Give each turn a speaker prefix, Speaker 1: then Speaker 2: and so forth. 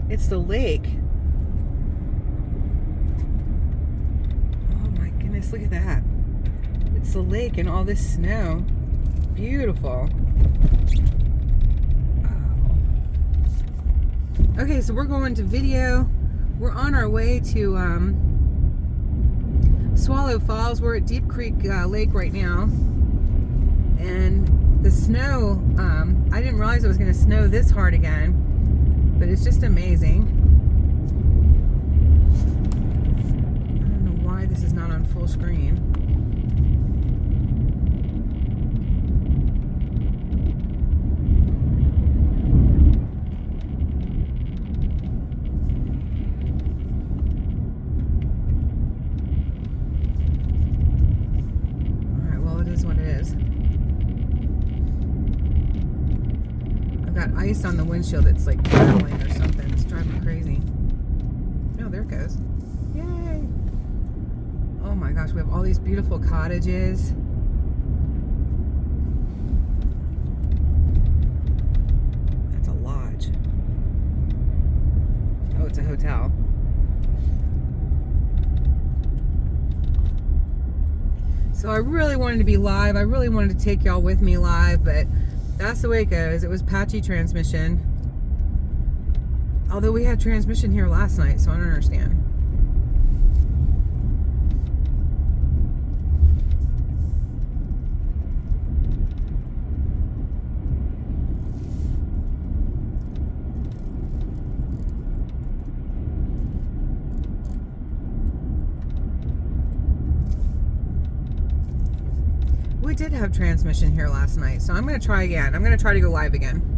Speaker 1: It's the lake. Oh my goodness, look at that. It's the lake and all this snow. Beautiful. Wow. Okay, so we're going to video. We're on our way to Swallow Falls. We're at Deep Creek Lake right now. And the snow, I didn't realize it was going to snow this hard again. But it's just amazing. I don't know why this is not on full screen. Alright, well, it is what it is. Got ice on the windshield. It's like rattling or something. It's driving me crazy. Oh, there it goes. Yay! Oh my gosh, we have all these beautiful cottages. That's a lodge. Oh, it's a hotel. So I really wanted to be live. I really wanted to take y'all with me live, but that's the way it goes. It was patchy transmission. Although we had transmission here last night, so I don't understand. We did have transmission here last night, so I'm going to try again. I'm going to try to go live again.